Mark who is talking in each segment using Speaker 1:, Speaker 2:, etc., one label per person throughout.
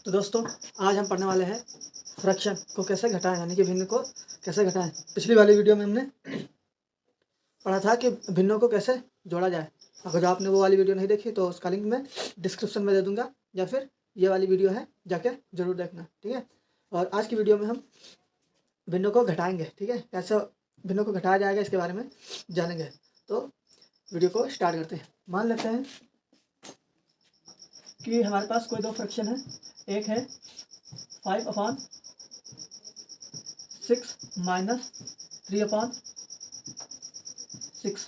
Speaker 1: तो दोस्तों आज हम पढ़ने वाले हैं फ्रैक्शन को कैसे घटाएं, यानी कि भिन्न को कैसे घटाएं। पिछली वाली वीडियो में हमने पढ़ा था कि भिन्नों को कैसे जोड़ा जाए। अगर आपने वो वाली वीडियो नहीं देखी तो उसका लिंक मैं डिस्क्रिप्शन में दे दूंगा, या फिर ये वाली वीडियो है जाके जरूर देखना, ठीक है। और आज की वीडियो में हम भिन्नों को घटाएंगे, ठीक है। कैसे भिन्नों को घटाया जाएगा इसके बारे में जानेंगे। तो वीडियो को स्टार्ट करते हैं। मान लेते हैं कि हमारे पास कोई दो फ्रैक्शन है। एक है 5/6 माइनस 3/6।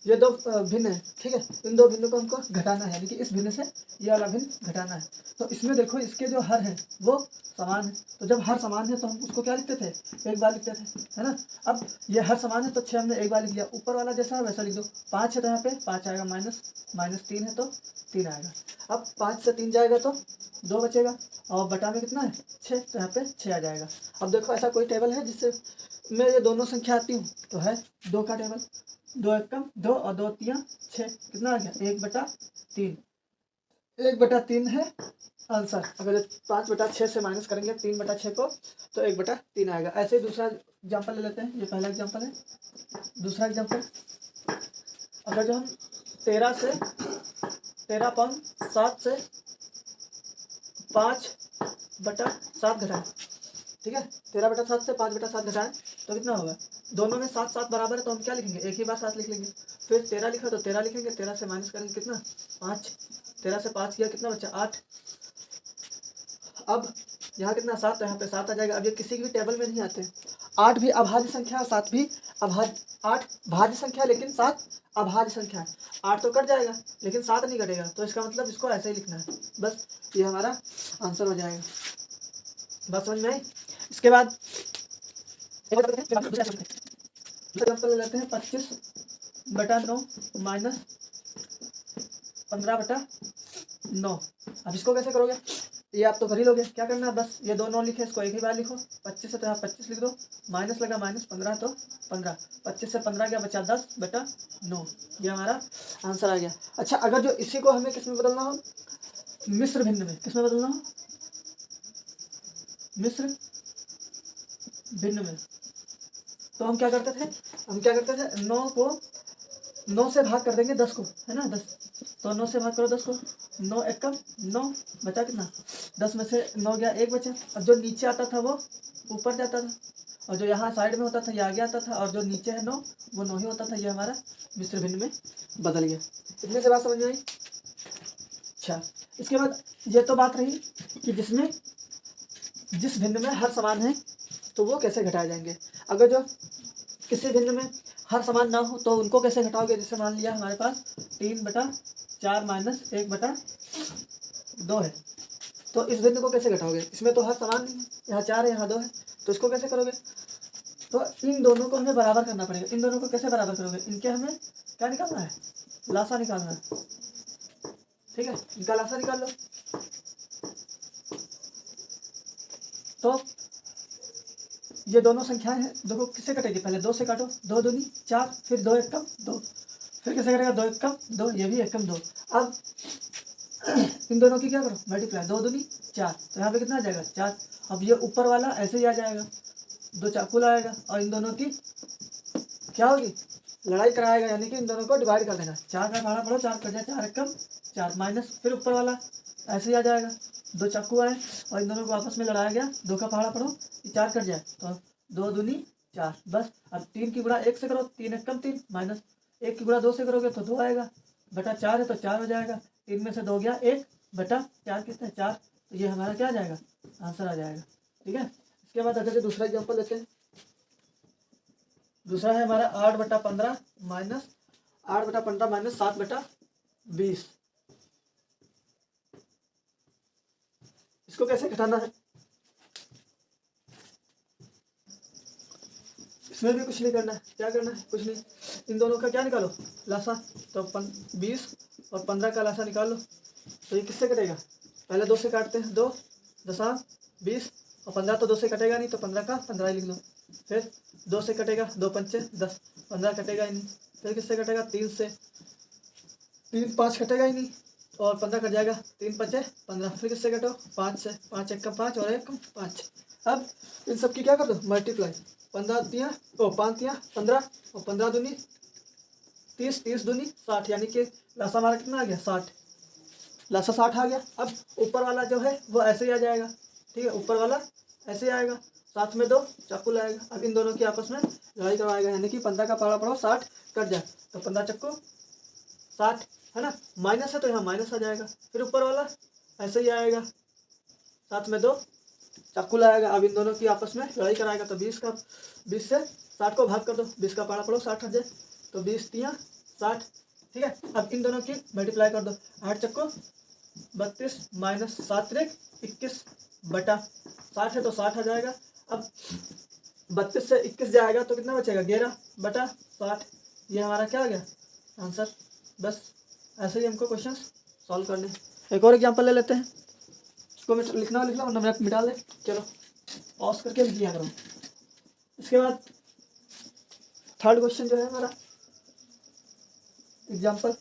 Speaker 1: ये दो भिन्न है, ठीक है। इन दो भिन्न को हमको घटाना है, यानी कि इस भिन्न से ये वाला भिन्न घटाना है। तो इसमें देखो इसके जो हर है वो समान है। तो जब हर समान है तो हम उसको क्या लिखते थे, एक बार लिखते थे, है ना। अब ये हर समान है तो 6 हमने एक बार लिख लिया। ऊपर वाला जैसा है वैसा लिख दो। 5 है तो यहाँ पे 5 आएगा, माइनस 3 है तो 3 आएगा। अब 5 से 3 जाएगा तो 2 बचेगा, और बटा में कितना है 6, तो यहाँ पे 6 आ जाएगा। अब देखो ऐसा कोई टेबल है जिससे मैं ये दोनों संख्या आती हूँ, तो है 2 का टेबल। 2 एकम 2 और 2 तिया 6, कितना आ गया 1/3। 1/3 है आंसर। अगर 5/6 से माइनस करेंगे 3/6 को तो 1/3 आएगा। ऐसे ही दूसरा एग्जाम्पल ले लेते हैं। ये पहला एग्जाम्पल है। दूसरा एग्जाम्पल, अगर जो हम 13/7 से 5/7 घटाएं, ठीक है। 13/7 से 5/7 घटाएं तो कितना होगा। दोनों में 7 7 बराबर है तो हम क्या लिखेंगे, एक ही बार 7 लिख लेंगे। फिर 13 लिखा तो 13 लिखेंगे। 13 से माइनस करेंगे कितना 5। 13 से 5 किया कितना बचा 8। अब यहाँ कितना 7, तो यहाँ पे 7 आ जाएगा। अब ये किसी भी टेबल में नहीं आते। 8 भी अभाज्य संख्या और 7 भी अभाज्य। 8 भाज्य संख्या लेकिन 7 अभाज्य संख्या है। 8 तो कट जाएगा लेकिन 7 नहीं कटेगा, तो इसका मतलब इसको ऐसे ही लिखना है। बस ये हमारा आंसर हो जाएगा। बस समझ में आई। इसके बाद एग्जाम्पल लेते हैं 25/9 माइनस 15/9। अब इसको कैसे करोगे, ये आप तो कर ही लोगे। क्या करना है, बस ये 2 9 लिखे, इसको एक ही बार लिखो। 25 है तो यहाँ 25 लिख दो, माइनस लगा माइनस 15 तो 15। 25 से 15 गया बचा 10/9। ये हमारा आंसर आ गया। अच्छा, अगर जो इसी को हमें किस में बदलना हो, मिश्र भिन्न में। किस में बदलना हो, मिश्र भिन्न में। तो हम क्या करते थे, 9 से भाग कर देंगे 10 को, है ना। 10 तो 9 से भाग करो 10 को। 9 एकम 9 बचा कितना 10 में से 9 गया 1 बचा। और जो नीचे आता था वो ऊपर जाता था, और जो यहाँ साइड में होता था ये आगे आता था, और जो नीचे है 9 वो 9 ही होता था। ये हमारा मिश्र भिन्न में बदल गया। इतने से बात समझ में आई। अच्छा, इसके बाद ये तो बात रही कि जिस भिन्न में हर समान है तो वो कैसे घटाए जाएंगे। अगर जो किसी भिन्न में हर समान ना हो तो उनको कैसे घटाओगे। जैसे मान लिया हमारे पास 3/4 माइनस 1/2 है, तो इस भिन्न को कैसे घटाओगे। इसमें तो हर समान नहीं है, यहाँ 4 है यहाँ 2 है, तो इसको कैसे करोगे। तो इन दोनों को हमें बराबर करना पड़ेगा। इन दोनों को कैसे बराबर करोगे, इनके हमें क्या निकालना है, लासा निकालना है, ठीक है। इनका लासा निकाल लो। तो ये दोनों संख्याएं हैं, देखो किससे कटेगी, पहले 2 से काटो, 2 दूनी 4, फिर 2 एकम 2, फिर कैसे कटेगा 2 एकम 2, ये भी एकम 2। अब इन दोनों की क्या करो, मल्टीप्लाई, 2 दूनी 4, तो यहाँ पे कितना आ जाएगा 4। अब ये ऊपर वाला ऐसे ही आ जाएगा, 2 चाकू लाएगा और इन दोनों की क्या होगी, लड़ाई कराएगा, यानी कि इन दोनों को डिवाइड कर देना। 4 का भाड़ा पड़ो, 4 कट जाए, 4 एकम 4, माइनस फिर ऊपर वाला ऐसे ही आ जाएगा। 2 चाकू आए और इन दोनों को आपस में लड़ाया गया, 2 का पहाड़ा पड़ो, 4 कट जाए तो 2 दूनी 4। बस अब 3 की गुणा 1 से करो, 3 एकम 3, माइनस 1 की गुणा 2 से करोगे तो 2 आएगा, बटा 4 है तो 4 हो जाएगा। 3 में से 2 गया 1/4, कितना 4। तो ये हमारा क्या आ जाएगा, आंसर आ जाएगा, ठीक है। इसके बाद अगर दूसरा एग्जाम्पल लेते हैं। दूसरा है हमारा 8/15 माइनस 7/20। इसको कैसे घटाना है, इसमें भी कुछ नहीं करना है। क्या करना है, कुछ नहीं। इन दोनों का क्या निकालो, लासा। तो 20 और 15 का लासा निकाल लो। तो ये किससे कटेगा, पहले 2 से काटते हैं, 2 दशा 20, और 15 तो 2 से कटेगा नहीं, तो 15 का 15 ही लिख लो। फिर 2 से कटेगा, 2 पंचे 10, 15 कटेगा ही नहीं। फिर किससे कटेगा, 3 से, 3 5 कटेगा ही नहीं, और 15 कट जाएगा, 3 5 15, फिर किससे कटो 5 से, 5 1 5 और 1 5। अब इन सब की क्या कर दो मल्टीप्लाई, 15 तियाँ 5 तियाँ 15 और 15 दूनी 30, 30 दूनी 60, यानी कि लासा हमारा कितना आ गया 60, लासा 60 आ गया। अब ऊपर वाला जो है वो ऐसे ही आ जाएगा, ठीक है, ऊपर वाला ऐसे ही आएगा, साथ में 2 चाकू लाएगा। अब इन दोनों की आपस में लड़ाई करवाएगा, यानी कि 15 का पारा पड़ो 60 कट जाए, तो 15 चक्कू 60 है ना, माइनस है तो यहाँ माइनस आ जाएगा। फिर ऊपर वाला ऐसे ही आएगा, साथ में 2 चाकू लाएगा। अब इन दोनों की आपस में लड़ाई कराएगा, तो 20 से 60 को भाग कर दो, 20 का पारा पड़ो 60 हट जाए, तो 20 तियाँ 60, ठीक है। अब इन दोनों की मल्टीप्लाई कर दो, 8 चक्को 32 माइनस 7 त्रिक 21 बटा 60 है तो 60 आ जाएगा। अब 32 से 21 जाएगा तो कितना बचेगा 11 बटा 60, ये हमारा क्या आ गया आंसर। बस ऐसे ही हमको क्वेश्चन सॉल्व करने। एक और एग्जांपल ले लेते हैं, इसको लिखना लिख लो वरना मैं मिटा दे, चलो पॉज करके लिख लिया करो। इसके बाद थर्ड क्वेश्चन जो है हमारा एग्जांपल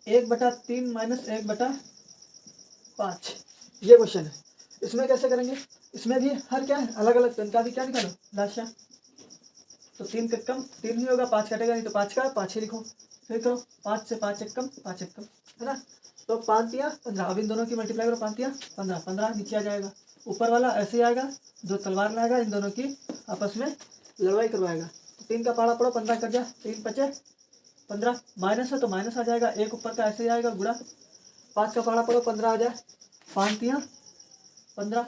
Speaker 1: 1/3 माइनस 1/5, ये क्वेश्चन है। इसमें कैसे करेंगे, इसमें भी हर क्या है अलग अलग, तो इनका भी क्या निकालो लाशा, तो 3 कम 3 ही होगा, 5 कटेगा नहीं तो 5 का 5 ही लिखो, फिर करो 5 से 5 एक कम 5 एक कम, है ना, तो 5 तियाँ 15। अब इन दोनों की मल्टीप्लाई करो, 5 तियाँ 15, 15 नीचे आ जाएगा, ऊपर वाला ऐसे ही आएगा, जो तलवार लाएगा इन दोनों की आपस में लड़ाई करवाएगा। 3 का पारा पड़ो 15 कर जा, 3 5 15, माइनस है तो माइनस आ जाएगा, एक ऊपर का ऐसे ही आएगा गुड़ा, 5 का पारा पड़ो 15 आ जाए, 5 तियाँ 15,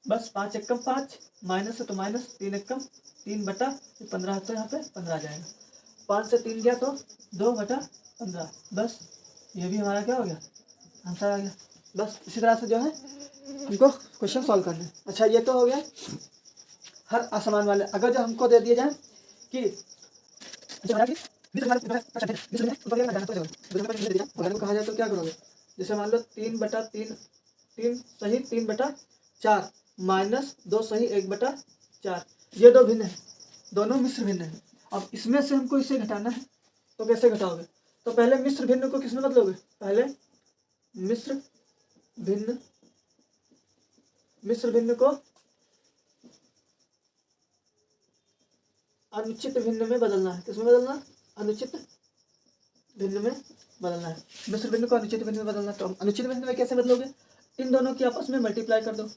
Speaker 1: बस 5 एक कम 5, माइनस है तो माइनस, 3 एक कम 3 बटा 15 है तो यहाँ पे 15 आ जाएगा, 5 से 3 गया तो 2/15, बस ये भी हमारा क्या हो गया आंसर आ गया। बस इसी तरह से जो है हमको क्वेश्चन सॉल्व करने। अच्छा ये तो हो गया हर असमान वाले। अगर जो हमको दे दिए जाए कि कहा जाए तो क्या करोगे, जैसे मान लो 3/3 3 सही 3/4 माइनस 2 सही 1/4, ये दो भिन्न है, दोनों मिश्र भिन्न है। अब इसमें से हमको इसे घटाना है, तो कैसे घटाओगे, तो पहले मिश्र भिन्न को किसमें बदलोगे, पहले मिश्र भिन्न को अनुचित भिन्न में बदलना है। किसमें बदलना, अनुचित भिन्न में बदलना है, मिश्र भिन्न को अनुचित भिन्न में बदलना। तो अनुचित भिन्न में कैसे बदलोगे, इन दोनों की आपस में मल्टीप्लाई कर दो,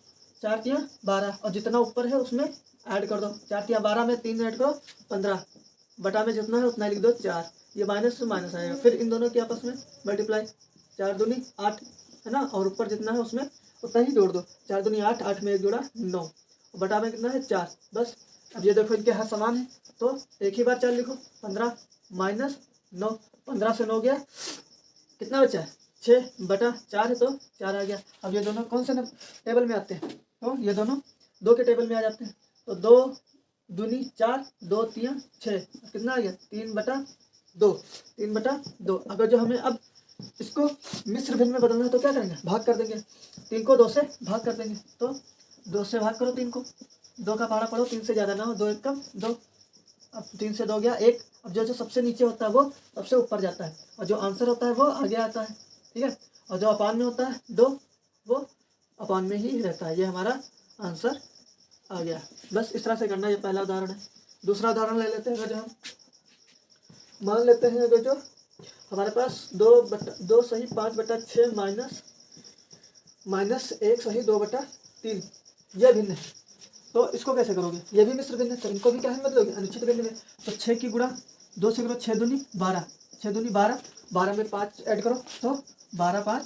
Speaker 1: 4 तियाँ 12 और जितना ऊपर है उसमें ऐड कर दो, 4 तियाँ 12 में 3 ऐड करो 15, बटा में जितना है उतना लिख दो 4, ये माइनस से माइनस आएगा। फिर इन दोनों की आपस में मल्टीप्लाई, 4 दूनी 8 है ना, और ऊपर जितना है उसमें उतना ही जोड़ दो, 4 दूनी 8, 8 में 1 जोड़ा 9, बटा में कितना है 4, बस। अब ये देखो इनके हर समान है तो एक ही बार 4 लिखो, 15 माइनस 9, 15 से 9 गया, कितना बचा है 6/4 है तो 4 आ गया। अब ये दोनों कौन से टेबल में आते हैं, तो ये दोनों 2 के टेबल में आ जाते हैं, तो 2 दूनी 4 2 तियाँ 6, कितना आ गया 3/2। अगर जो हमें अब इसको मिश्र भिन्न में बदलना है तो क्या करेंगे, भाग कर देंगे, 3 को 2 से भाग कर देंगे, तो 2 से भाग करो 3 को, 2 का पारा पड़ो 3 से ज़्यादा ना हो, 2 एक कम 2, अब 3 से 2 गया 1। अब जो सबसे नीचे होता है वो सबसे ऊपर जाता है, और जो आंसर होता है वो आगे आता है, ठीक है, और जो अपान में होता है 2 वो अपान में ही रहता है, ये हमारा आंसर आ गया। बस इस तरह से करना, ये पहला उदाहरण है। दूसरा उदाहरण ले लेते हैं, अगर जो हम मान लेते हैं अगर जो हमारे पास 2 सही 5/6 माइनस 1 सही 2/3, यह भिन्न है, तो इसको कैसे करोगे, ये भी मिश्र भिन्न है, तो इनको भी क्या है बदलोगे अनुचित भिन्न में, तो 6 की गुणा 2 से करो, 6 दूनी 12, 6 दूनी 12, 12 में 5 ऐड करो तो 12 5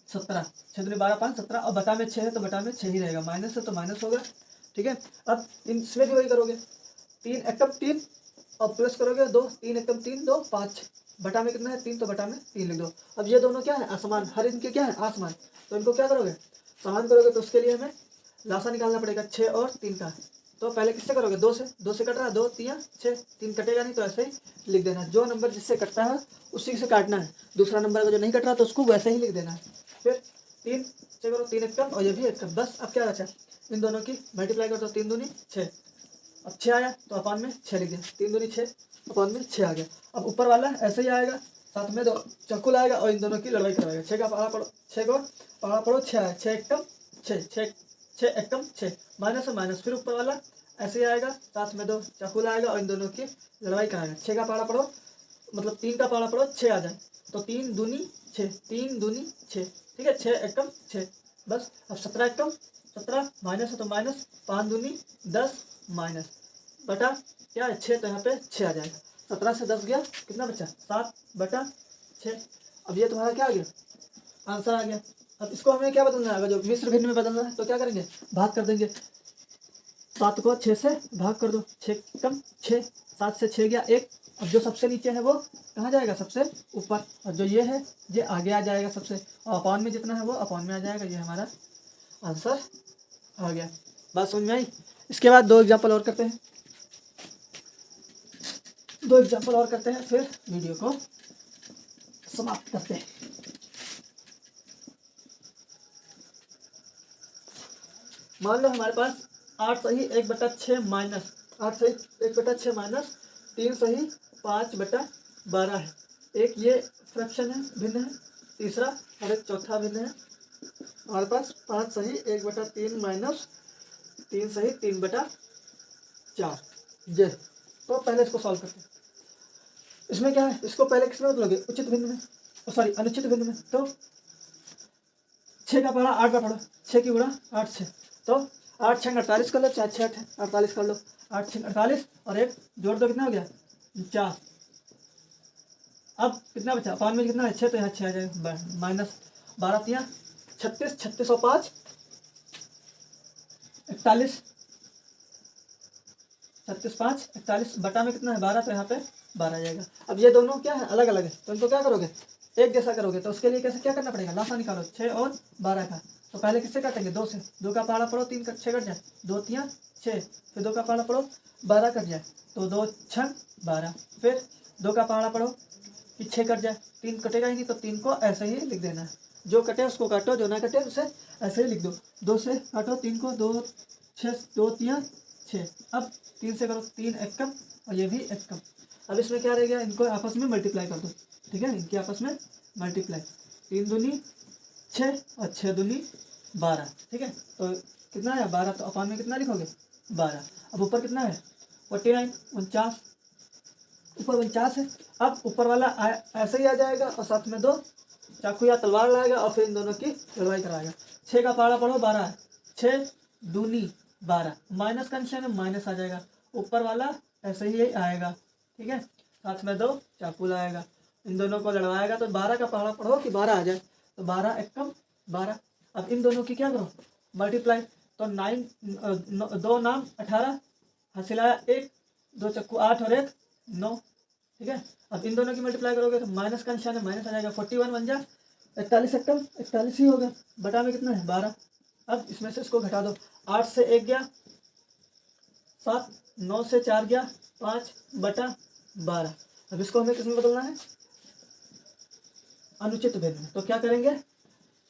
Speaker 1: 17, 6 दूनी 12 5 17, और बटा में 6 है तो बटा में 6 ही रहेगा, माइनस है तो माइनस होगा, ठीक है। अब इसमें भी वही करोगे, 3 एकम 3 और प्लस करोगे 2, 3 एकम 3 2 5, बटा में कितना है 3 तो बटा में 3 लिख दो। अब ये दोनों क्या है असमान, हर इनके क्या है आसमान, तो इनको क्या करोगे समान करोगे, तो उसके लिए हमें लासा निकालना पड़ेगा 6 और 3 का। तो पहले किससे करोगे, 2 से कट रहा है, 2 तियाँ 6, 3 कटेगा नहीं तो ऐसे ही लिख देना, जो नंबर जिससे कटता है उसी से काटना है, दूसरा नंबर का जो नहीं कट रहा तो उसको वैसे ही लिख देना है। फिर 3 से करो 3 एक कम और ये भी एक कम, बस। अब क्या बचा, इन दोनों की मल्टीप्लाई कर दो, 3 दूनी 6, अब 6 आया तो अपान में 6 लिख दिया, 3 दूनी 6 अपान में 6 आ गया। अब ऊपर वाला ऐसे ही आएगा, साथ में 2 चाकू लाएगा और इन दोनों की लड़ाई करवाएगा। 6 का पहाड़ा पड़ो, 6 को पहाड़ा पड़ो 6 है, 6 एकम 6, 6 एकम 6, माइनस है माइनस, फिर ऊपर वाला ऐसे ही आएगा, साथ में 2 चाकू लाएगा और इन दोनों की लड़ाई कराएगा। 6 का पहाड़ा पड़ो मतलब 3 का पहाड़ा पड़ो 6 आ जाए, तो 3 दूनी 6, 3 दूनी 6, ठीक है, 6 एकम 6। बस अब 17 एकम 17, माइनस है तो माइनस, 5 दूनी 10 माइनस बटा क्या है 6, तो यहाँ पे 6 आ जाएगा। 17 से 10 गया, कितना बचा 7 बटा 6। अब ये तुम्हारा क्या आ गया, आंसर आ गया। अब इसको हमें क्या बदलना है, अगर जो मिश्र भिन्न में बदलना है तो क्या करेंगे, भाग कर देंगे। 7 को 6 से भाग कर दो, 6 कम 6, 7 से 6 गया 1। अब जो सबसे नीचे है वो कहाँ जाएगा, सबसे ऊपर, और जो ये है ये आगे आ जाएगा सबसे, और अपॉन में जितना है वो अपॉन में आ जाएगा। ये हमारा आंसर आ गया। बात समझ में आई। इसके बाद 2 एग्जाम्पल और करते हैं, 2 एग्जाम्पल और करते हैं, फिर वीडियो को समाप्त करते हैं। मान लो हमारे पास 8 सही 1/6 माइनस 8 सही 1/6 माइनस 3 सही 5/12 है। एक ये फ्रैक्शन है, भिन्न है, तीसरा और एक चौथा भिन्न है। हमारे पास 5 सही 1/3 माइनस 3 सही 3/4 ये। तो पहले इसको सॉल्व करते हैं। इसमें क्या है, इसको पहले किसमें बदलोगे, उचित भिन्न में, सॉरी अनुचित भिन्न में। तो 6 का पढ़ा 8 का पढ़ो, 6 की गुणा 8 6, तो 8 6 48 कर लो, 4 6 48 कर लो, 8 6 48 और एक जोड़ दो, कितना हो गया 4। अब कितना बचा, पाँच में कितना है 6, तो यहाँ 6 आ जाएगा, माइनस 12 तिया 36, 36 और 5 41, 36 5 41 बटा में कितना है 12, तो यहाँ पे 12 आ जाएगा। अब ये दोनों क्या है, अलग अलग है, तो इनको क्या करोगे, एक जैसा करोगे। तो उसके लिए कैसे क्या करना पड़ेगा, लासा निकालो 6 और 12 का। तो पहले किससे काटेंगे, 2 से, 2 का पहाड़ा पड़ो 3 का 6 कट जाए, 2 तिया 6, फिर 2 का पहाड़ा पड़ो 12 कट जाए, तो 2 6 12, फिर 2 का पहाड़ा पड़ो कि 6 कट जाए, 3 कटेगा ही नहीं, तो 3 को ऐसे ही लिख देना है, जो कटे उसको काटो, जो ना कटे उसे ऐसे ही लिख दो। 2 से काटो 3 को, 2 6 2 तिया 6, अब 3 से करो 3 एकम और ये भी एकम। अब इसमें क्या रह गया, इनको आपस में मल्टीप्लाई कर दो, ठीक है, इनके आपस में मल्टीप्लाई, 3 दूनी 6 और 6 दूनी 12, ठीक है। तो कितना है 12, तो अपान में कितना लिखोगे 12। अब ऊपर कितना है 49 49, ऊपर 49 है। अब ऊपर वाला ऐसे ही आ जाएगा और साथ में 2 चाकू या तलवार लाएगा और फिर इन दोनों की लड़ाई कराएगा। 6 का पहाड़ा पढ़ो 12 है, 6 दूनी 12, माइनस का निशान है माइनस आ जाएगा, ऊपर वाला ऐसे ही आएगा, ठीक है, साथ में 2 चाकू लाएगा, इन दोनों को लड़वाएगा। तो 12 का पहाड़ा पढ़ो कि 12 आ जाए, तो 12 एकम 12। अब इन दोनों की क्या करो, मल्टीप्लाई, तो 9 2 नाम 18 हंसिलाया 1, 2 चक्कू 8 और 1 9, ठीक है। अब इन दोनों की मल्टीप्लाई करोगे तो माइनस का निशान है माइनस आ जाएगा, 41 बन जा 41 एकम 41 ही होगा, बटा में कितना है 12। अब इसमें से इसको घटा दो, 8 से 1 गया 7, 9 से 4 गया 5/12। अब इसको हमें किसमें बदलना है, अनुचित भिन्न में। तो क्या करेंगे,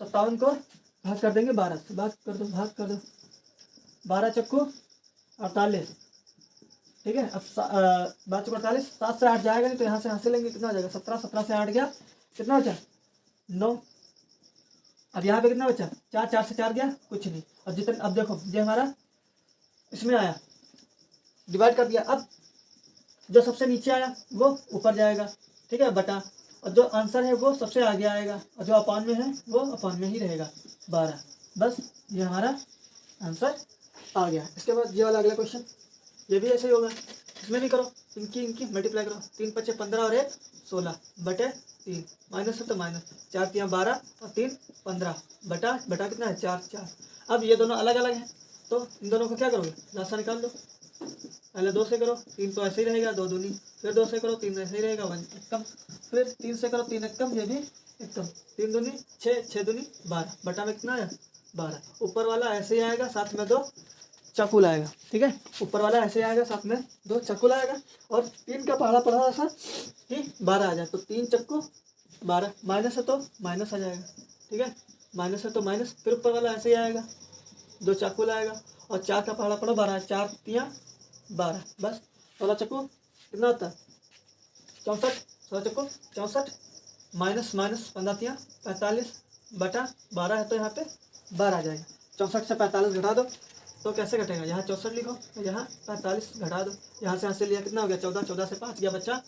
Speaker 1: 57 को भाग कर देंगे 12 से, भाग कर दो 12 चक्कू 48, ठीक है। अब 12 चक्कू 48, 7 से 8 जाएगा नहीं, तो यहाँ से हासिल लेंगे, कितना हो जाएगा 17, 17 से 8 गया, कितना बचा 9। अब यहाँ पे कितना बचा 4, 4 से 4 गया कुछ नहीं। अब जितना, अब देखो ये हमारा इसमें आया, डिवाइड कर दिया, अब जो सबसे नीचे आया वो ऊपर जाएगा, ठीक है, बटा, और जो आंसर है वो सबसे आगे आएगा, और जो अपान में है वो अपान में ही रहेगा 12। बस ये हमारा आंसर आ गया। इसके बाद ये वाला अगला क्वेश्चन, ये भी ऐसे ही होगा, इसमें नहीं करो, इनकी मल्टीप्लाई करो, 3 5 15 और 1 16 बटे 3, माइनस है तो माइनस, 4 3 12 और 3 15 बटा कितना है 4 4। अब ये दोनों अलग अलग हैं, तो इन दोनों को क्या करोगे, रास्ता निकाल दो, पहले 2 से करो, 3 तो ऐसे ही रहेगा 2 दूनी, फिर 2 से करो 3 ऐसे ही रहेगा 1 एकम, फिर 3 से करो 3 एकम, ये भी एकम, 3 दूनी 6 6 दूनी 12 बटा में कितना है 12। ऊपर वाला ऐसे ही आएगा, साथ में 2 चाकू लाएगा, ठीक है, ऊपर वाला ऐसे आएगा, साथ में 2 चाकू लाएगा, और 3 का पहाड़ा पड़ा ऐसा कि 12 आ जाए, तो 3 चक्कू 12, माइनस है तो माइनस आ जाएगा, ठीक है, माइनस है तो माइनस, फिर ऊपर वाला ऐसे ही आएगा, 2 चाकू लाएगा, और 4 का पहाड़ा पड़ा 12, 4 तिया 12, बस 16 चक्कू कितना होता है 64, 16 चक्कू 64, माइनस माइनस 15×45 बटा 12 है तो यहाँ पे 12 आ जाएगा। 64 से 45 घटा दो तो कैसे घटेगा, यहाँ 64 लिखो, यहाँ 45 घटा दो, यहाँ से लिया कितना हो गया 14, 14 से 5 गया बचा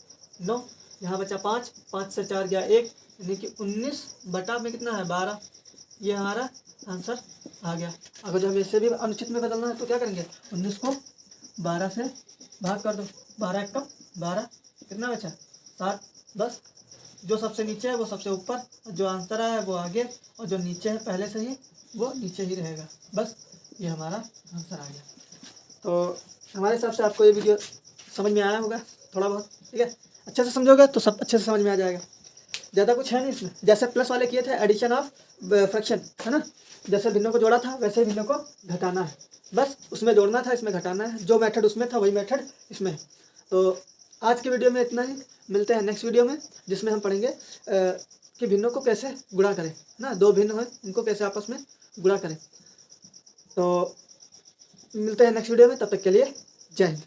Speaker 1: 9, यहाँ बचा 5, 5 से 4 गया 1, यानी कि 19 बटा में कितना है 12। ये हमारा आंसर आ गया। अगर जो हमें इसे भी अनुचित में बदलना है तो क्या करेंगे, 19 को 12 से भाग कर दो, 12 1 कम 12, कितना बचा 7, 10। जो सबसे नीचे है वो सबसे ऊपर, जो आंसर आया है वो आगे, और जो नीचे है पहले से ही वो नीचे ही रहेगा। बस ये हमारा आंसर आ गया। तो हमारे हिसाब से आपको ये वीडियो समझ में आया होगा थोड़ा बहुत, ठीक है। अच्छे से समझोगे तो सब अच्छे से समझ में आ जाएगा। ज़्यादा कुछ है नहीं इसमें, जैसे प्लस वाले किए थे एडिशन ऑफ फ्रैक्शन, है ना, जैसे भिन्नों को जोड़ा था वैसे ही भिन्नों को घटाना है, बस उसमें जोड़ना था इसमें घटाना है, जो मेथड उसमें था वही मेथड इसमें है। तो आज की वीडियो में इतना ही, मिलते हैं नेक्स्ट वीडियो में जिसमें हम पढ़ेंगे कि भिन्नों को कैसे गुणा करें ना, दो भिन्न हैं इनको कैसे आपस में गुणा करें। तो मिलते हैं नेक्स्ट वीडियो में, तब तक के लिए जय हिंद।